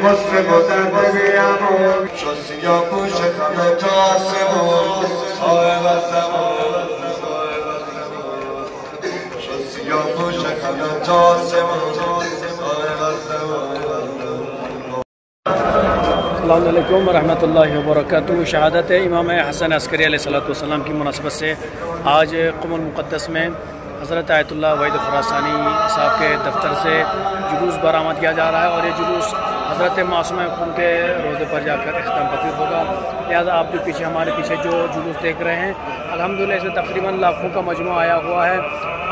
مسلم و زندگی امون شد سیاه پوش خمه تو آسمون صاحب از زمان شد سیاه پوش خمه تو آسمون صاحب از زمان. السلام علیکم ورحمۃ اللہ وبرکاتہ. شہادت امام حسن عسکری علیہ السلام کی مناسبت سے آج قم المقدس میں حضرت آیت اللہ وحید خراسانی صاحب کے دفتر سے جلوس برآمد کیا جا رہا ہے اور یہ جلوس حضرت معصومہ خون کے روزے پر جا کر اختتام پذیر ہوگا. لہٰذا آپ جو پیچھے ہمارے پیچھے جو جلوس دیکھ رہے ہیں الحمدللہ اس میں تقریباً لاکھوں کا مجموعہ آیا ہوا ہے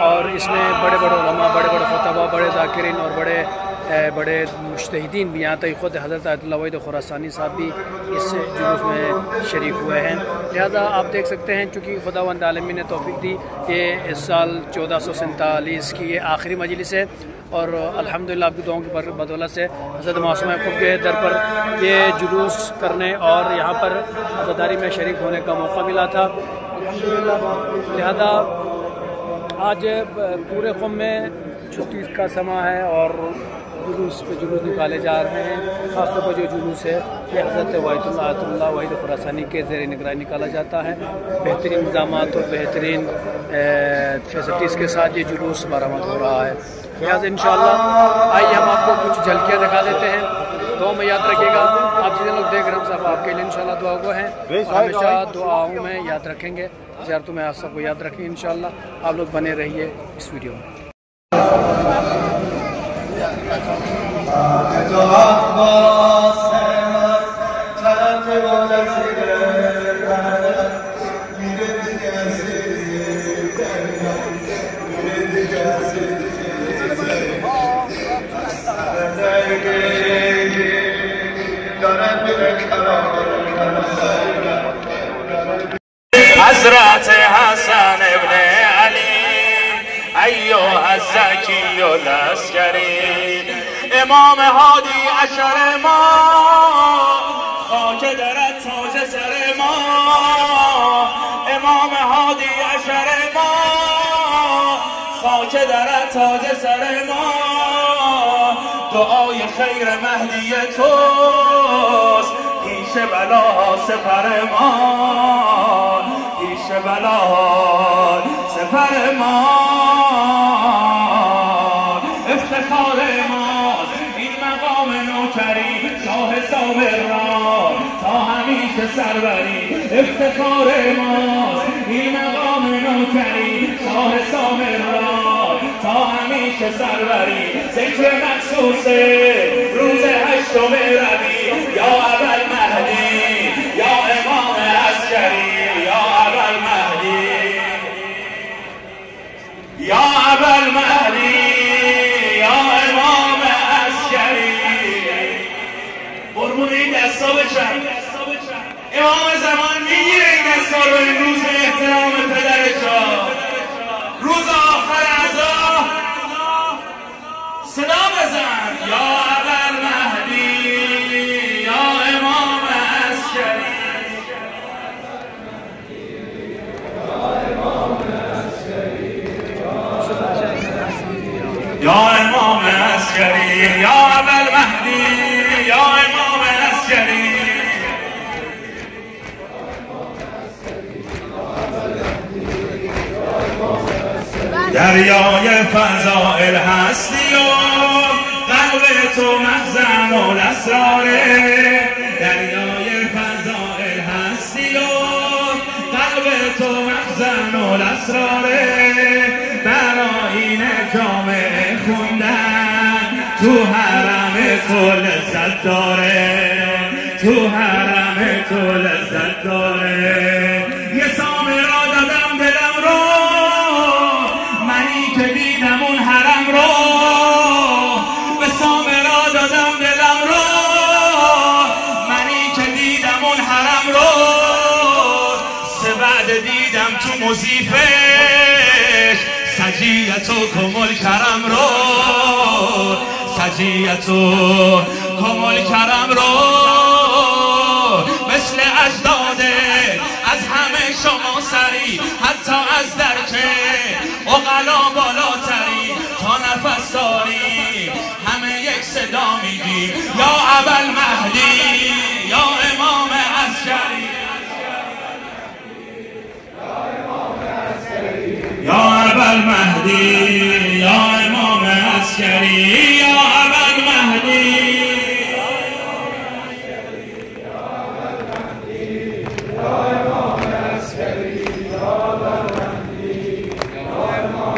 اور اس میں بڑے بڑے علماء, بڑے بڑے خطبہ, بڑے ذاکرین اور بڑے مجتہدین بھی, یہاں تک خود حضرت آیت اللہ وحید خراسانی صاحب بھی اس جلوس میں شریک ہوئے ہیں. لہذا آپ دیکھ سکتے ہیں چونکہ خداوند عالمین نے توفیق دی یہ اس سال 1447 کی یہ آخری مجلس ہے اور الحمدللہ آپ کی دعاؤں کی بدولت سے حضرت معصومہ خون کے در پر یہ جلوس کرنے اور یہاں پر عزاداری میں شریک ہونے کا موقع ملا تھا الحمدللہ. لہذا آج پورے قوم میں چھٹی کا سماں ہے اور جلوس نکالے جا رہے ہیں. خاص طور پر جو جلوس ہے یہ حضرت آیت اللہ وحید خراسانی کے زیر نگرانی نکالا جاتا ہے. بہترین انتظامات اور بہترین فیسلٹیز کے ساتھ یہ جلوس برآمد ہو رہا ہے. لہٰذا انشاءاللہ آئیے ہم آپ کو کچھ جھلکیاں دکھا دیتے ہیں. دعا میں یاد رکھیے گا. آپ جتنے لوگ دیکھ رہے ہیں صاحب آپ کے لیے انشاءاللہ دعا گو ہیں, ہمیشہ دعاؤں میں یاد رکھیں گے, زیارتوں میں آپ سب کو یاد رکھیں انشاءاللہ. آپ لوگ بنے رہیے اس ویڈیو میں. حضرت حسن ابن علی ایوه الزکی العسکری امام هادی عشر ما خاک درت تاج سر ما امام هادی عشر ما خاک درت تاج سر ما دعای خیر مهدی توست پیش بلاها سپر ما پیش بلاها سپر ما افتخار ماست این مقام نوکری شاه صابر را تا همیشه سروری افتخار ماست این مقام نوکری شاه صابر را تا همیشه سروری ذکر مخصوص روز 8 ربیع یا ابوالمهدی یا امام عسکری یا ابوالمهدی یا ابوالمهدی یا امام عسکری. قربون این دستا بشن. امام زمان میگیره این دستا رو امروز به احترام پدرشا. روز آخر عزا صدا بزن یا ابوالمهدی یا امام عسکری یا امام عسکری یا ابوالمهدی یا امام عسکری. دریای فضائل هستی و قلب تو مخزن الاسراره دریای فضائل هستی و قلب تو مخزن الاسراره براین جامعه خوندن تو حرم تو لذت داره تو حرم تو لذت داره. یه سامه را دادم دلم رو منی که دیدم اون حرم رو به سامه را دادم دلم رو منی که دیدم اون حرم رو سه بعد دیدم تو مضیفش سجیت و کمال کرم رو سجیت و کمال کرم رو مثل اجداده از همه شما سری حتی از درکه اقلا بالاتری تا نفس داری همه یک صدا میگیم یا ابا المهدی یا امام عسکری یا ابا المهدی یا امام عسکری یا ابا المهدی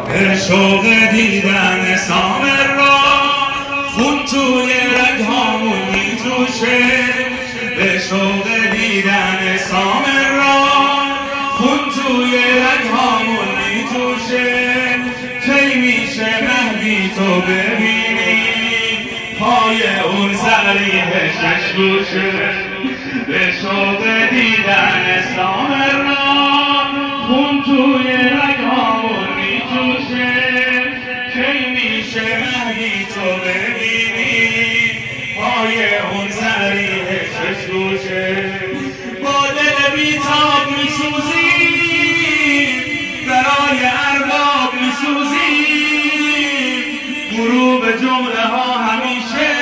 به شوق دیدن سامر را خون توی رگهامون میجوشه به شوق دیدن سامر را خون توی رگهامون میجوشه کی میشه مهدی تو ببینی پای اون زریح ششگوشه به شوق دیدن سامر را خون توی رگهامون میجوشه کی میشه مهدی تو ببینی پای اون زریح ششگوشه با دل بیتاب میسوزی برای ارباب میسوزی غروب جمله ها همیشه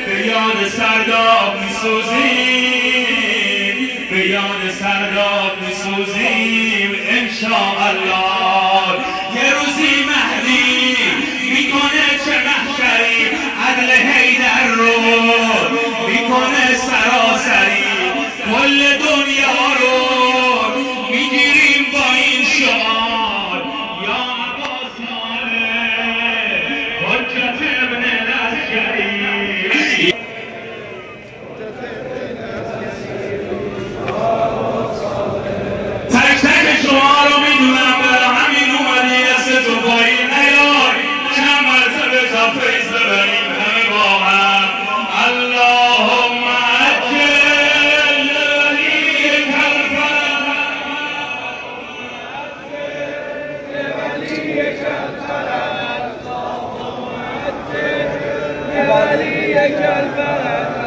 به یاد سرداب میسوزی به یاد سرداب میسوزیم انشاءالله یه روزی مهدی میکنه چه محشری عدل حیدر رو میکنه سراسری کل دنیا رو میگیریم با این شعار یا عباس ماله حجت ابن لشکری شما رو میدونم برای همین اومدی دست تو پایین نیار چند مرتبه تا فیض ببریم همه با هم اللهم عجل لولیک الفرج لولیک الفرج لولیک الفرج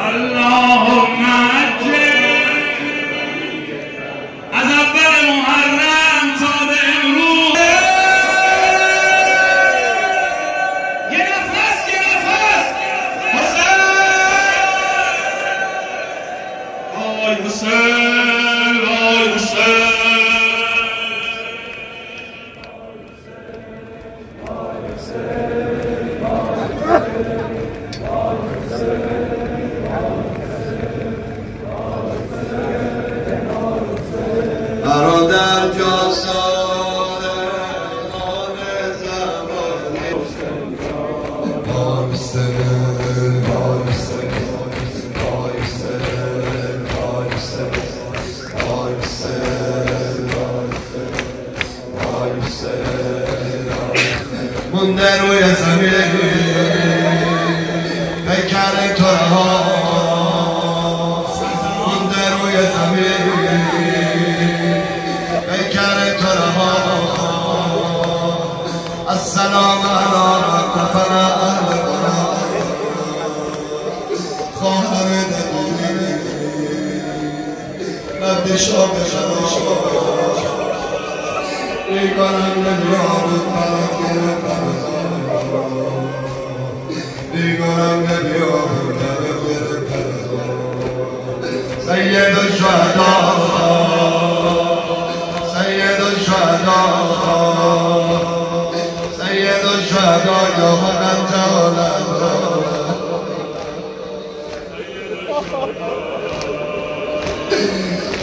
اللهم عجل از اول محرم تا به امروز یه نفس حسین آی حسین آی حسین برادر جا ساده خان زمانی آیسته آیسته آیسته آیسته آیسته مونده روی زمین پیکر تو رها مونده روی زمین السلام علی کفر اهل قرآن خواهر دلیلی رد شاب شما بیگانم نمیاد پرکر پرزان بیگانم نمیاد پرکر پرزان سید الشهداء سید الشهداء سید الشهداء یا من انت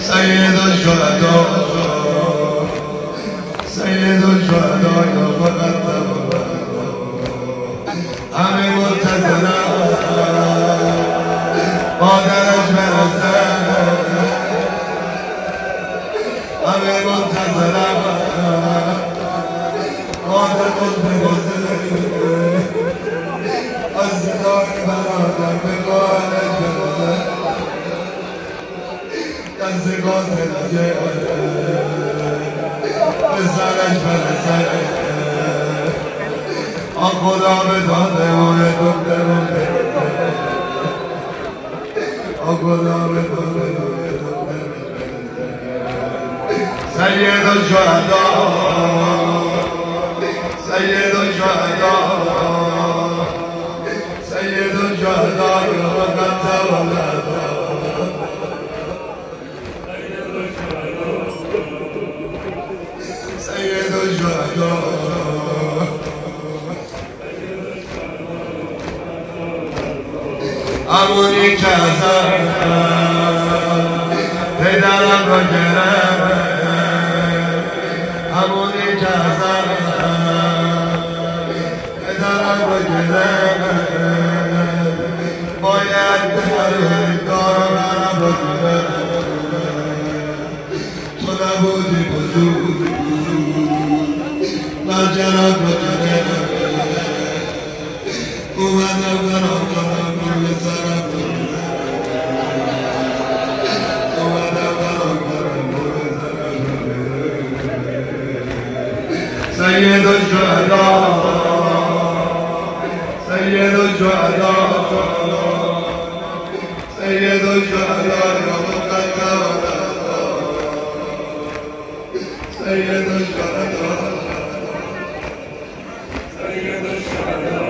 سید الشهداء سید الشهداء یا من انت همه منتظرم مادرش برسه همه منتظرم مادر خود بگذره از زدای برادر به قالش برسه از زگاه نجه به سرش برسه آن خدا به داده و به دکترون برسه آن خدا به داده و به دکترون برسه سید الشهداء الشهداء وقد تولد سيد الشهداء امونی که پدرم رو گرم همونی که پدرم رو گرم باید دارم رو گرم تو نبودی بزرگ من جناب رو گرم اومدم برام کنم روی سرم سيد الشهداء سيد الشهداء سيد الشهداء وقد تولد سيد الشهداء سيد الشهداء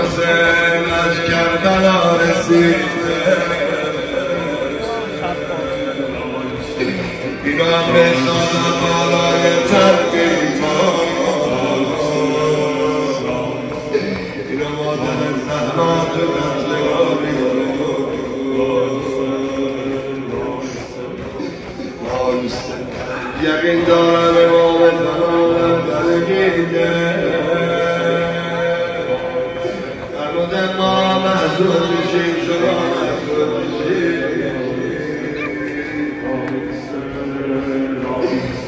حسین از کربلا رسیده ایران رسانه بالای ترقیفان ایران مادر زهرات و قتلگاری یقین دارم امام زمان درگیده ما محضور میشیم شما محضور میشیم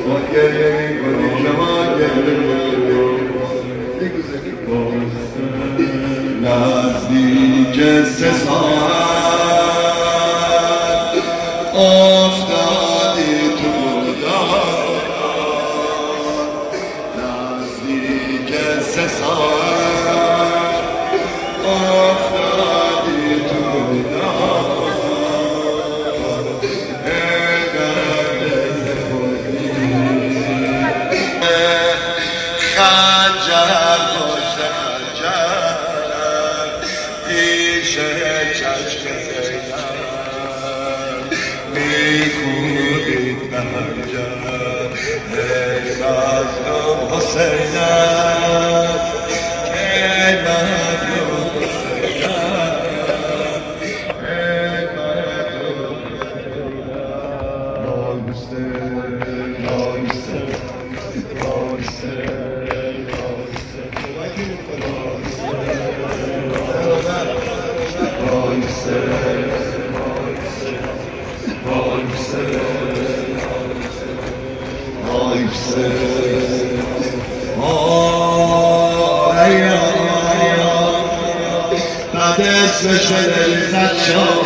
ما گریه میکنیم شما گریه میکنیم نزدیک 3 ساعت افتادی تو دار نزدیک 3 ساعت افتادی تو دار خنجر پشت خنجر پیش چشم زینب میکودید به خنجر ای مظلوم حسینم ای مظلوم اسمش دلزد شد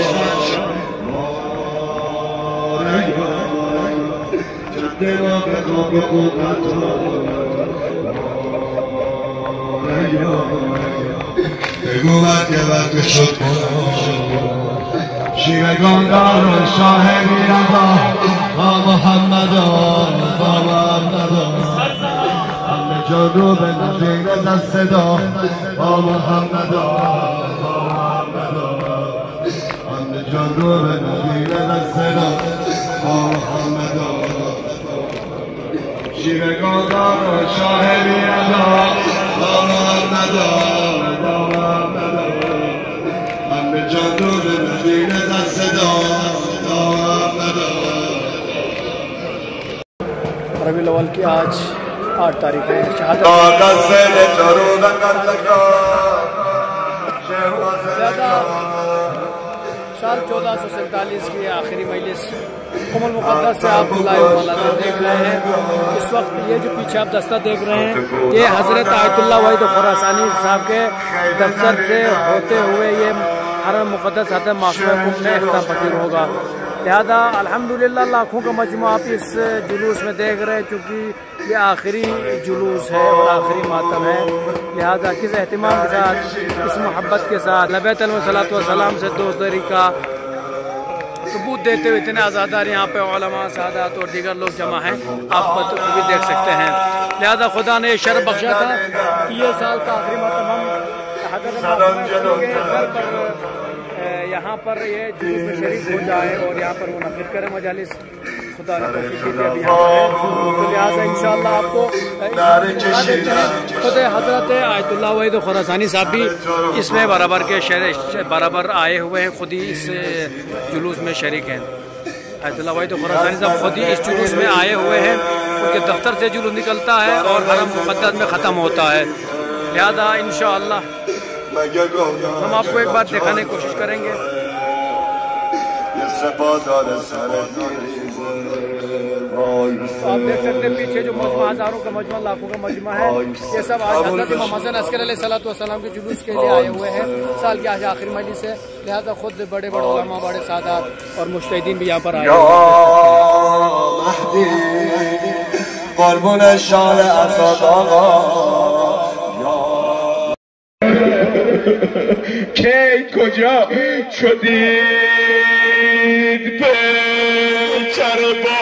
جده ما به خواب قوت بگو من که وقت شد شیرگان دار و شاه بیردا با محمد با محمد همه جان رو به نظیر از صدا با محمد همه جان رو به نظیر از صدا با محمد شیرگان دار و شاه بیردا با محمد همه جان رو به نظیر از صدا با محمد रबी अव्वल की आज 8 तारीख है शहादत साल 1447 की आखिरी मजलिस कुमुल मुक़द्दस से आप देख रहे हैं। इस वक्त ये जो पीछे आप दस्ता देख रहे हैं ये हज़रत आयतुल्लाह वहीद खुरासानी साहब के दफ्तर से होते हुए ये हरम मुक़द्दस हज़रत मासूम में इख्तिताम पजीर होगा। लिहाजा अल्हम्दुलिल्लाह लाखों का मजमू आप इस जुलूस में देख रहे हैं, चूँकि ये आखिरी जुलूस है और आखिरी मातम है। लिहाजा किस एहतिमाम के साथ, किस मोहब्बत के साथ नबी अलैहिस्सलातु वस्सलाम से दोस्ती का सबूत देते हुए इतने आज़ादार यहाँ पे उलमा सादात और दीगर लोग जमा हैं, आप भी देख सकते हैं। लिहाजा खुदा ने शर्फ बख्शा था कि ये साल का आखिरी घर पर यहाँ पर ये जुलूस में शरीक हो जाए और यहाँ पर मुनक़िद करें मजालिस। खुदा ने तौफीक दी अभी यहाँ पर है, तो लिहाजा इंशाअल्लाह आपको खुद हज़रत आयतुल्लाह वहीद खुरासानी साहब भी इसमें बराबर आए हुए हैं, खुद ही इस जुलूस में शरीक हैं। आयतुल्लाह वहीद खुरासानी साहब खुद ही इस जुलूस में आए हुए हैं, उनके दफ्तर से जुलूस निकलता है और हरम मुक़द्दस में ख़त्म होता है। लिहाजा इंशाअल्लाह हम आपको एक बात दिखाने की कोशिश करेंगे। तो आप देख सकते हैं पीछे जो मजमा हज़ारों का मजमा, लाखों का मजमा है, ये सब आज हज़रत इमाम हसन अस्कर अलैहिस्सलाम के जुलूस के लिए आए हुए हैं, साल की आज आखिरी मजलिस है। लिहाजा खुद बड़े बड़े उलमा, बड़े सादात और मुज्तहिदीन भी यहाँ पर आए हैं। کی کجا شدید پیکر با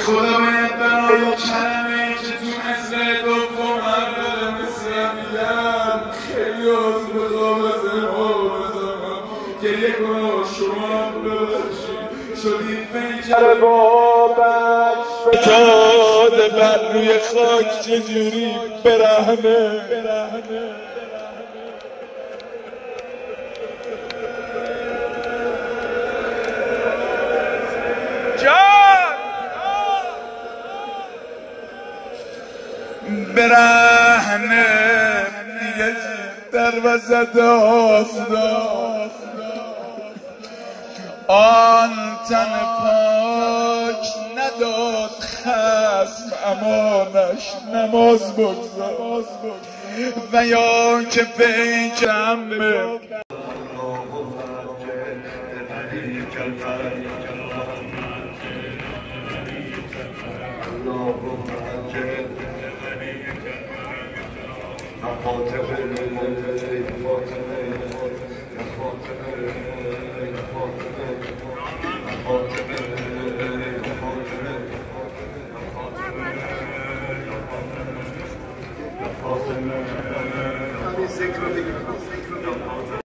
خدا باید برای کلمه که تو مثل دوم اول مثل میدم خیلی از بقابت ما بزنم که یک گناه شما ببخشید شدید پیکر بابش فتاده بر روی خاک چجوری برهنه برهنه دیگه در وسط آسمان آن تن پاک نداد خصم امانش نماز بگذار و یا که پیکرم به Six